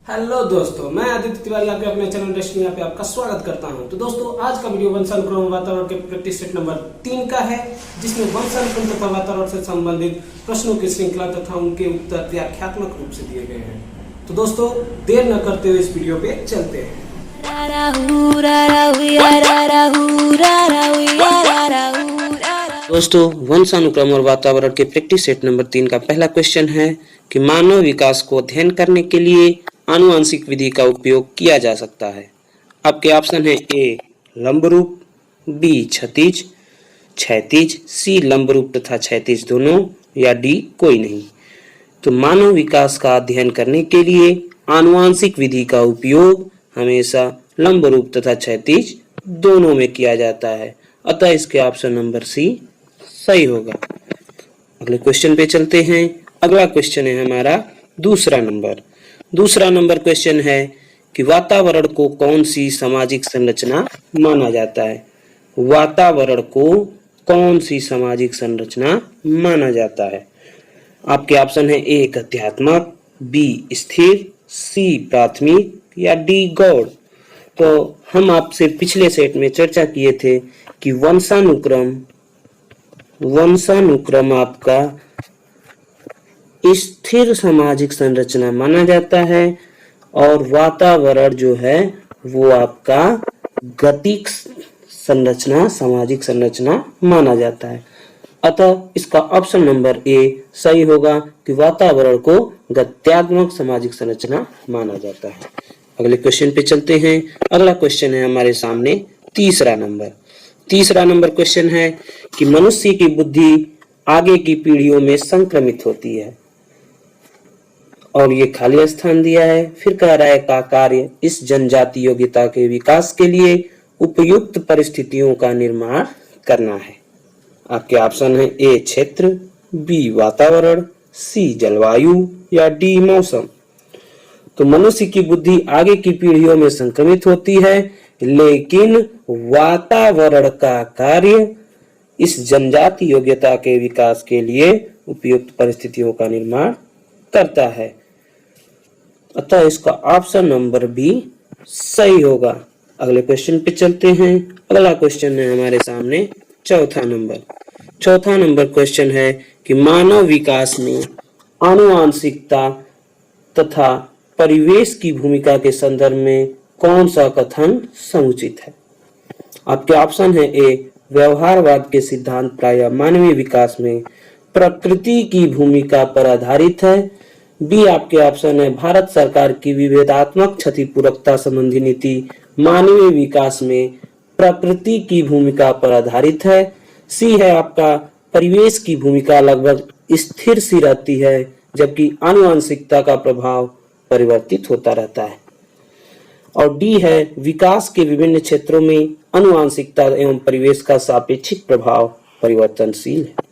Hello दोस्तों, मैं आदित्य तिवारी आपके अपने चैनल डेस्टिनी पे आपका स्वागत करता हूं। तो दोस्तों, आज का वीडियो वंशानुक्रम वातावरण के प्रैक्टिस सेट नंबर 3 का है, जिसमें वंशानुक्रम तथा वातावरण से संबंधित प्रश्नों की श्रृंखला तथा उनके उत्तर व्याख्यात्मक रूप से दिए गए हैं। तो दोस्तों, देर न करते हुए इस वीडियो पे चलते हैं। दोस्तों, वंशानुक्रम और वातावरण के प्रैक्टिस सेट नंबर 3 का पहला क्वेश्चन है कि मानव विकास को अध्ययन करने के लिए आनुवंशिक विधि का उपयोग किया जा सकता है। आपके ऑप्शन है ए लंबरूप, बी क्षैतिज, सी लंबरूप तथा क्षैतिज दोनों, या डी कोई नहीं। तो मानव विकास का अध्ययन करने के लिए आनुवंशिक विधि का उपयोग हमेशा लंबरूप तथा क्षैतिज दोनों में किया जाता है, अतः इसके ऑप्शन नंबर सी सही होगा। अगले क्वेश्चन पे चलते हैं। अगला क्वेश्चन है हमारा दूसरा नंबर क्वेश्चन है कि वातावरण को कौन सी सामाजिक संरचना माना जाता है। वातावरण को कौन सी सामाजिक संरचना माना जाता है। आपके ऑप्शन है ए गत्यात्मक, बी स्थिर, सी प्राथमिक, या डी गौड़। तो हम आपसे पिछले सेट में चर्चा किए थे कि वंशानुक्रम आपका स्थिर सामाजिक संरचना माना जाता है और वातावरण जो है वो आपका गतिक संरचना, सामाजिक संरचना माना जाता है। अतः इसका ऑप्शन नंबर ए सही होगा कि वातावरण को गत्यात्मक सामाजिक संरचना माना जाता है। अगले क्वेश्चन पे चलते हैं। अगला क्वेश्चन है हमारे सामने तीसरा नंबर क्वेश्चन है कि मनुष्य की बुद्धि आगे की पीढ़ियों में संक्रमित होती है, और ये खाली स्थान दिया है। फिर कह रहा है का कार्य इस जनजाति योग्यता के विकास के लिए उपयुक्त परिस्थितियों का निर्माण करना है। आपके ऑप्शन है ए क्षेत्र, बी वातावरण, सी जलवायु, या डी मौसम। तो मनुष्य की बुद्धि आगे की पीढ़ियों में संक्रमित होती है, लेकिन वातावरण का कार्य इस जनजाति योग्यता के विकास के लिए उपयुक्त परिस्थितियों का निर्माण करता है, अतः इसका ऑप्शन नंबर बी सही होगा। अगले क्वेश्चन पे चलते हैं। अगला क्वेश्चन है हमारे सामने चौथा नंबर क्वेश्चन है कि मानव विकास में आनुवंशिकता तथा परिवेश की भूमिका के संदर्भ में कौन सा कथन समुचित है। आपके ऑप्शन है ए व्यवहारवाद के सिद्धांत प्रायः मानवीय विकास में प्रकृति की भूमिका पर आधारित है, बी आपके ऑप्शन है भारत सरकार की विभेदात्मक क्षतिपूर्तता संबंधी नीति मानवीय विकास में प्रकृति की भूमिका पर आधारित है, सी है आपका परिवेश की भूमिका लगभग स्थिर सी रहती है जबकि आनुवंशिकता का प्रभाव परिवर्तित होता रहता है, और डी है विकास के विभिन्न क्षेत्रों में आनुवंशिकता एवं परिवेश का सापेक्षिक प्रभाव परिवर्तनशील है।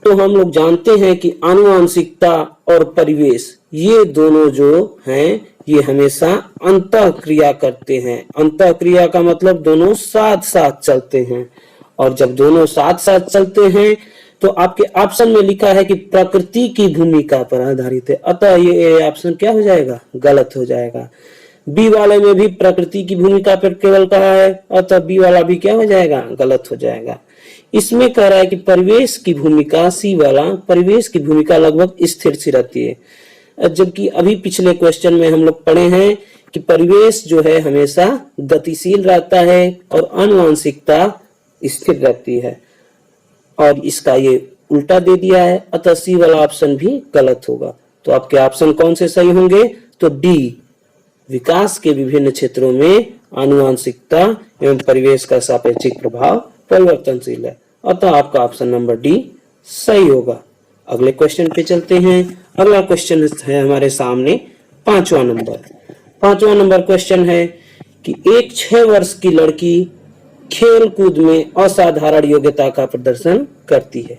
तो हम लोग जानते हैं कि आनुवंशिकता और परिवेश ये दोनों जो हैं ये हमेशा अंतःक्रिया करते हैं। अंतःक्रिया का मतलब दोनों साथ साथ चलते हैं, और जब दोनों साथ साथ चलते हैं तो आपके ऑप्शन में लिखा है कि प्रकृति की भूमिका पर आधारित है, अतः ये ऑप्शन क्या हो जाएगा, गलत हो जाएगा। बी वाले में भी प्रकृति की भूमिका पर केवल कहा है, अतः बी वाला भी क्या हो जाएगा, गलत हो जाएगा। इसमें कह रहा है कि परिवेश की भूमिका, सी वाला परिवेश की भूमिका लगभग स्थिर सी रहती है, जबकि अभी पिछले क्वेश्चन में हम लोग पढ़े हैं कि परिवेश जो है हमेशा गतिशील रहता है और आनुवंशिकता स्थिर रहती है, और इसका ये उल्टा दे दिया है, अतः सी वाला ऑप्शन भी गलत होगा। तो आपके ऑप्शन कौन से सही होंगे, तो डी विकास के विभिन्न क्षेत्रों में आनुवंशिकता एवं परिवेश का सापेक्षिक प्रभाव परिवर्तनशील है, अतः आपका ऑप्शन नंबर डी सही होगा। अगले क्वेश्चन पे चलते हैं। अगला क्वेश्चन है हमारे सामने पांचवा नंबर क्वेश्चन है कि एक 6 वर्ष की लड़की खेल कूद में असाधारण योग्यता का प्रदर्शन करती है।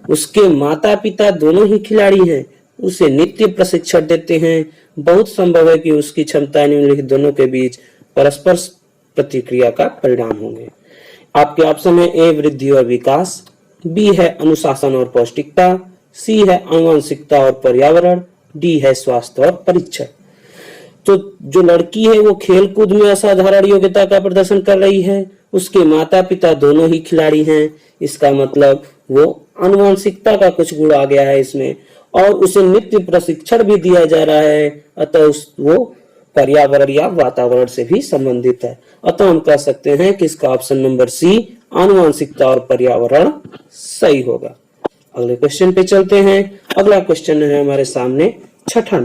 उसके माता पिता दोनों ही खिलाड़ी हैं, उसे नित्य प्रशिक्षण देते हैं। बहुत संभव है कि उसकी क्षमता निम्नलिखित दोनों के बीच परस्पर प्रतिक्रिया का परिणाम होंगे। आपके ऑप्शन है ए वृद्धि और विकास, बी है अनुशासन और पौष्टिकता, सी है आनुवंशिकता और पर्यावरण, डी है स्वास्थ्य और परीक्षण। तो जो लड़की है वो खेल कूद में असाधारण योग्यता का प्रदर्शन कर रही है, उसके माता पिता दोनों ही खिलाड़ी हैं, इसका मतलब वो आनुवंशिकता का कुछ गुण आ गया है इसमें, और उसे नृत्य प्रशिक्षण भी दिया जा रहा है, अतः वो पर्यावरण या वातावरण से भी संबंधित है। अतः हम कह सकते हैं कि इसका ऑप्शन नंबर सी आनुवंशिकता और पर्यावरण सही होगा। अगले क्वेश्चन पे चलते हैं। अगला क्वेश्चन है हमारे सामने छठा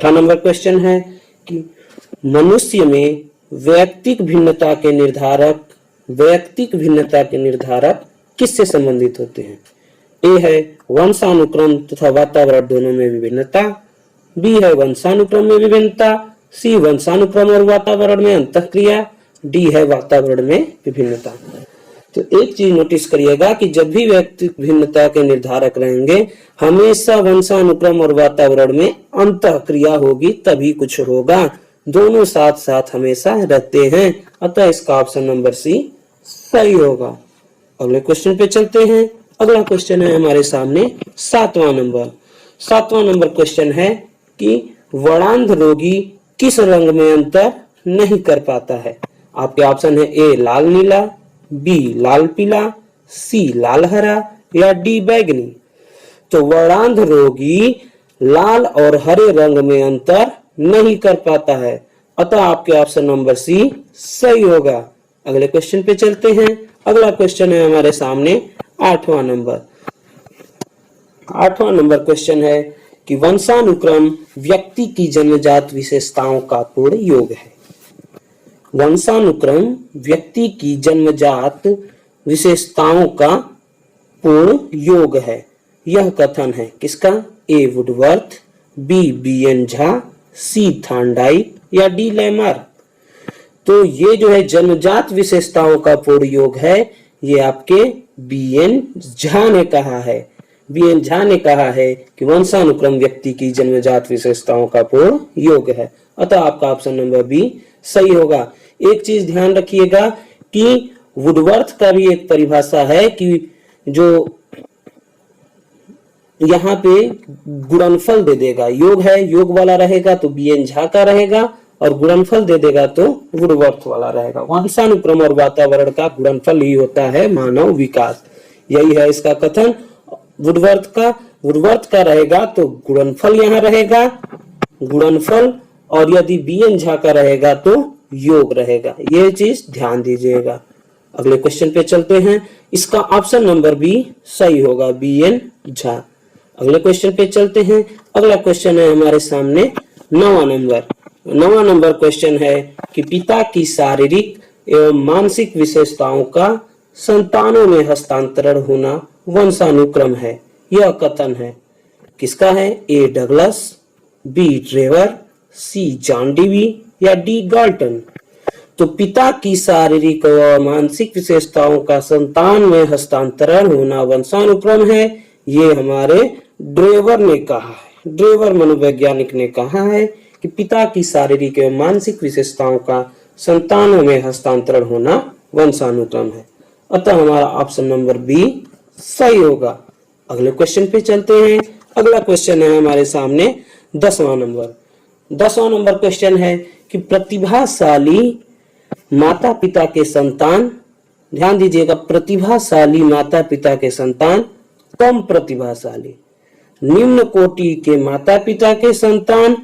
नंबर क्वेश्चन है कि मनुष्य में वैयक्तिक भिन्नता के निर्धारक किससे संबंधित होते हैं? ए है वंशानुक्रम तथा वातावरण दोनों में विभिन्नता, बी है वंशानुक्रम में विभिन्नता, सी वंशानुक्रम और वातावरण में अंतःक्रिया, डी है वातावरण में विभिन्नता। तो एक चीज नोटिस करिएगा कि जब भी व्यक्ति भिन्नता के निर्धारक रहेंगे, हमेशा वंशानुक्रम और वातावरण में अंतःक्रिया होगी, तभी कुछ होगा, दोनों साथ साथ हमेशा रहते हैं, अतः इसका ऑप्शन नंबर सी सही होगा। अगले क्वेश्चन पे चलते हैं। अगला क्वेश्चन है हमारे सामने सातवां नंबर क्वेश्चन है कि वर्णांध रोगी किस रंग में अंतर नहीं कर पाता है? आपके ऑप्शन है ए लाल नीला, बी लाल पीला, सी लाल हरा या डी बैगनी। तो वर्णांध रोगी लाल और हरे रंग में अंतर नहीं कर पाता है, अतः आपके ऑप्शन नंबर सी सही होगा। अगले क्वेश्चन पे चलते हैं। अगला क्वेश्चन है हमारे सामने आठवां नंबर क्वेश्चन है कि वंशानुक्रम व्यक्ति की जन्मजात विशेषताओं का पूर्ण योग है। वंशानुक्रम व्यक्ति की जन्मजात विशेषताओं का पूर्ण योग है, यह कथन है किसका? ए वुडवर्थ, बी बीएन झा, सी थॉर्नडाइक या डी लैमार्क। तो ये जो है जन्मजात विशेषताओं का पूर्ण योग है, ये आपके बीएन झा ने कहा है। बीएन झा ने कहा है कि वंशानुक्रम व्यक्ति की जन्मजात विशेषताओं का पूर्ण योग है, अतः आपका ऑप्शन नंबर बी सही होगा। एक चीज ध्यान रखिएगा कि वुडवर्थ का भी एक परिभाषा है कि जो यहाँ पे गुणनफल दे देगा, योग है, योग वाला रहेगा तो बीएन झा का रहेगा, और गुणनफल दे देगा तो वुडवर्थ वाला रहेगा। वंशानुक्रम और वातावरण का गुणनफल ही होता है मानव विकास, यही है इसका कथन। वुडवर्थ का रहेगा तो गुणनफल यहाँ रहेगा, गुणनफल, और यदि बीएन झा का रहेगा तो योग रहेगा, ये चीज ध्यान दीजिएगा। अगले क्वेश्चन पे चलते हैं। इसका ऑप्शन नंबर बी सही होगा, बीएन झा। अगले क्वेश्चन पे चलते हैं। अगला क्वेश्चन है हमारे सामने नौवां नंबर क्वेश्चन है कि पिता की शारीरिक एवं मानसिक विशेषताओं का संतानों में हस्तांतरण होना वंशानुक्रम है, यह कथन है किसका है? ए डगलस, बी ट्रेवर, सी जॉन डीवी या डी गाल्टन। तो पिता की शारीरिक व मानसिक विशेषताओं का संतान में हस्तांतरण होना वंशानुक्रम है, ये हमारे ड्रेवर ने कहा है। ड्रेवर मनोवैज्ञानिक ने कहा है कि पिता की शारीरिक एवं मानसिक विशेषताओं का संतानों में हस्तांतरण होना वंशानुक्रम है, अतः हमारा ऑप्शन नंबर बी सही होगा। अगले क्वेश्चन पे चलते हैं। अगला क्वेश्चन है हमारे सामने 10वां नंबर क्वेश्चन है कि प्रतिभाशाली माता पिता के संतान, ध्यान दीजिएगा, प्रतिभाशाली माता पिता के संतान कम प्रतिभाशाली, निम्न कोटि के माता पिता के संतान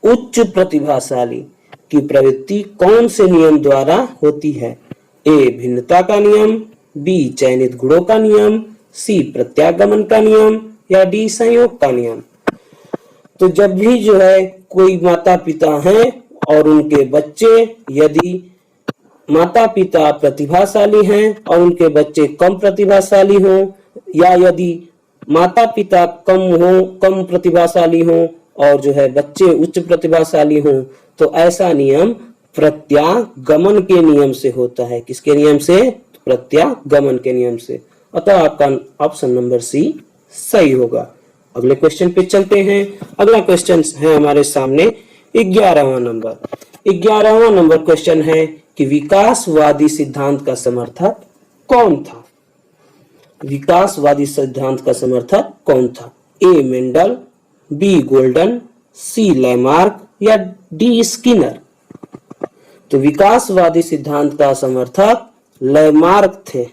उच्च प्रतिभाशाली की प्रवृत्ति कौन से नियम द्वारा होती है? ए भिन्नता का नियम, बी चयनित गुणों का नियम, सी प्रत्यागमन का नियम या डी संयोग का नियम। तो जब भी जो है कोई माता पिता हैं और उनके बच्चे, यदि माता पिता प्रतिभाशाली हैं और उनके बच्चे कम प्रतिभाशाली हों, या यदि माता पिता कम प्रतिभाशाली हों और जो है बच्चे उच्च प्रतिभाशाली हों, तो ऐसा नियम प्रत्यागमन के नियम से होता है। किसके नियम से? प्रत्यागमन के नियम से, अतः आपका ऑप्शन नंबर सी सही होगा। अगले क्वेश्चन पे चलते हैं। अगला क्वेश्चन है हमारे सामने 11वां नंबर क्वेश्चन है कि विकासवादी सिद्धांत का समर्थक कौन था? विकासवादी सिद्धांत का समर्थक कौन था? ए मेंडल, बी गोल्डन, सी लैमार्क या डी स्किनर। तो विकासवादी सिद्धांत का समर्थक लैमार्क थे।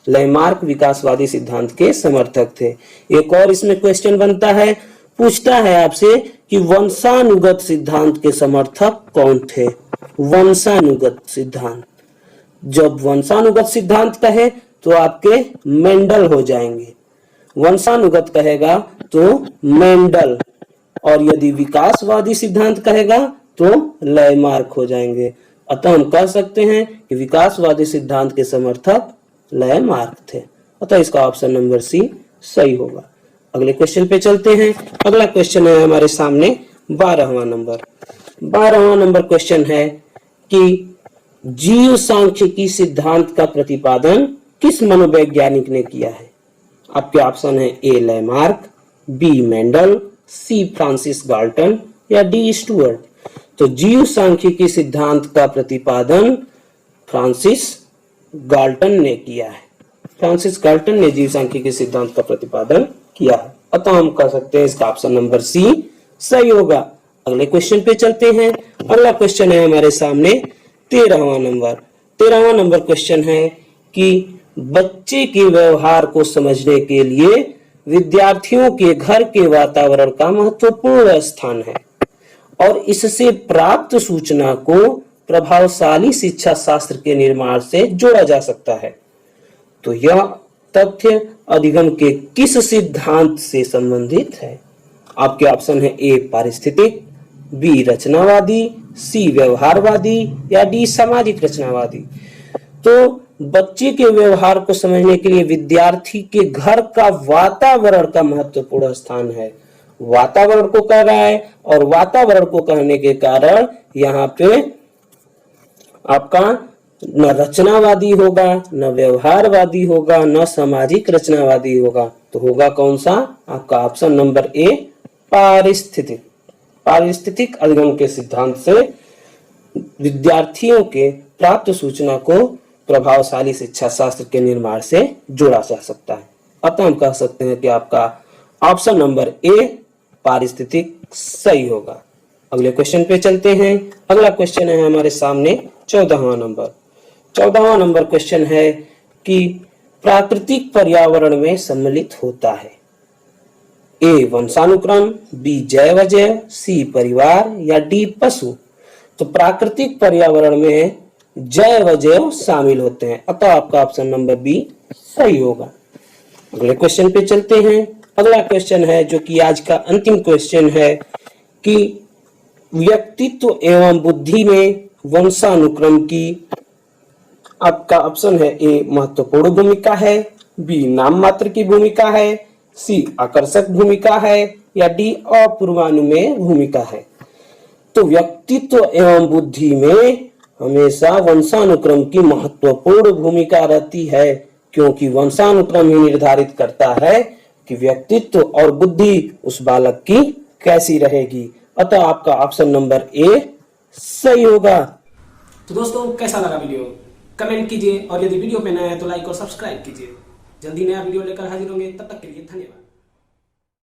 लैमार्क विकासवादी सिद्धांत के समर्थक थे। एक और इसमें क्वेश्चन बनता है, पूछता है आपसे कि वंशानुगत सिद्धांत के समर्थक कौन थे। वंशानुगत सिद्धांत, जब वंशानुगत सिद्धांत कहे तो आपके मेंडल हो जाएंगे, वंशानुगत कहेगा तो मेंडल, और यदि विकासवादी सिद्धांत कहेगा तो लैमार्क हो जाएंगे। अतः हम कह सकते हैं कि विकासवादी सिद्धांत के समर्थक लैमार्क थे। अतः इसका ऑप्शन नंबर सी सही होगा। अगले क्वेश्चन पे चलते हैं। अगला क्वेश्चन है हमारे सामने 12वां नंबर। 12वां नंबर क्वेश्चन है कि जीव सांख्यिकी सिद्धांत का प्रतिपादन किस मनोवैज्ञानिक ने किया है। आपके ऑप्शन है ए लैमार्क, बी मेंडल, सी फ्रांसिस गाल्टन या डी स्टुअर्ट। तो जीव सांख्यिकी सिद्धांत का प्रतिपादन फ्रांसिस गाल्टन ने किया है। फ्रांसिस गाल्टन ने जीव सांख्यिकी सिद्धांत का प्रतिपादन किया है। अतः हम कह सकते हैं इसका ऑप्शन नंबर सी सही होगा। अगले क्वेश्चन पे चलते हैं। अगला क्वेश्चन है हमारे सामने 13वां नंबर। 13वां नंबर क्वेश्चन है कि बच्चे के व्यवहार को समझने के लिए विद्यार्थियों के घर के वातावरण का महत्वपूर्ण स्थान है और इससे प्राप्त सूचना को प्रभावशाली शिक्षा शास्त्र के निर्माण से जोड़ा जा सकता है। तो यह तथ्य अधिगम के किस सिद्धांत से संबंधित है। आपके ऑप्शन है ए पारिस्थितिक, बी रचनावादी, सी व्यवहारवादी या डी सामाजिक रचनावादी। तो बच्चे के व्यवहार को समझने के लिए विद्यार्थी के घर का वातावरण का महत्वपूर्ण स्थान है। वातावरण को कह रहा है और वातावरण को कहने के कारण यहाँ पे आपका न रचनावादी होगा, न व्यवहारवादी होगा, न सामाजिक रचनावादी होगा। तो होगा कौन सा, आपका ऑप्शन नंबर ए पारिस्थितिक। पारिस्थितिक अधिगम के सिद्धांत से विद्यार्थियों के प्राप्त सूचना को प्रभावशाली शिक्षा शास्त्र के निर्माण से जोड़ा जा सकता है। अतः हम कह सकते हैं कि आपका ऑप्शन नंबर ए पारिस्थितिक सही होगा। अगले क्वेश्चन पे चलते हैं। अगला क्वेश्चन है हमारे सामने 14वां नंबर। 14वां नंबर क्वेश्चन है कि प्राकृतिक पर्यावरण में सम्मिलित होता है। ए वंशानुक्रम, बी जैव अजैव, सी परिवार या डी पशु। तो प्राकृतिक पर्यावरण में जैव अजैव शामिल होते हैं। अतः आपका ऑप्शन नंबर बी सही होगा। अगले क्वेश्चन पे चलते हैं। अगला क्वेश्चन है जो कि आज का अंतिम क्वेश्चन है कि व्यक्तित्व एवं बुद्धि में वंशानुक्रम की आपका ऑप्शन है ए महत्वपूर्ण भूमिका है, बी नाम मात्र की भूमिका है, सी आकर्षक भूमिका है या डी अपूर्वानुमेय भूमिका है। तो व्यक्तित्व एवं बुद्धि में हमेशा वंशानुक्रम की महत्वपूर्ण भूमिका रहती है, क्योंकि वंशानुक्रम ही निर्धारित करता है कि व्यक्तित्व और बुद्धि उस बालक की कैसी रहेगी। अतः आपका ऑप्शन नंबर ए सही होगा। तो दोस्तों कैसा लगा वीडियो कमेंट कीजिए और यदि वीडियो पे नया है तो लाइक और सब्सक्राइब कीजिए। जल्दी नया वीडियो लेकर हाजिर होंगे, तब तक के लिए धन्यवाद।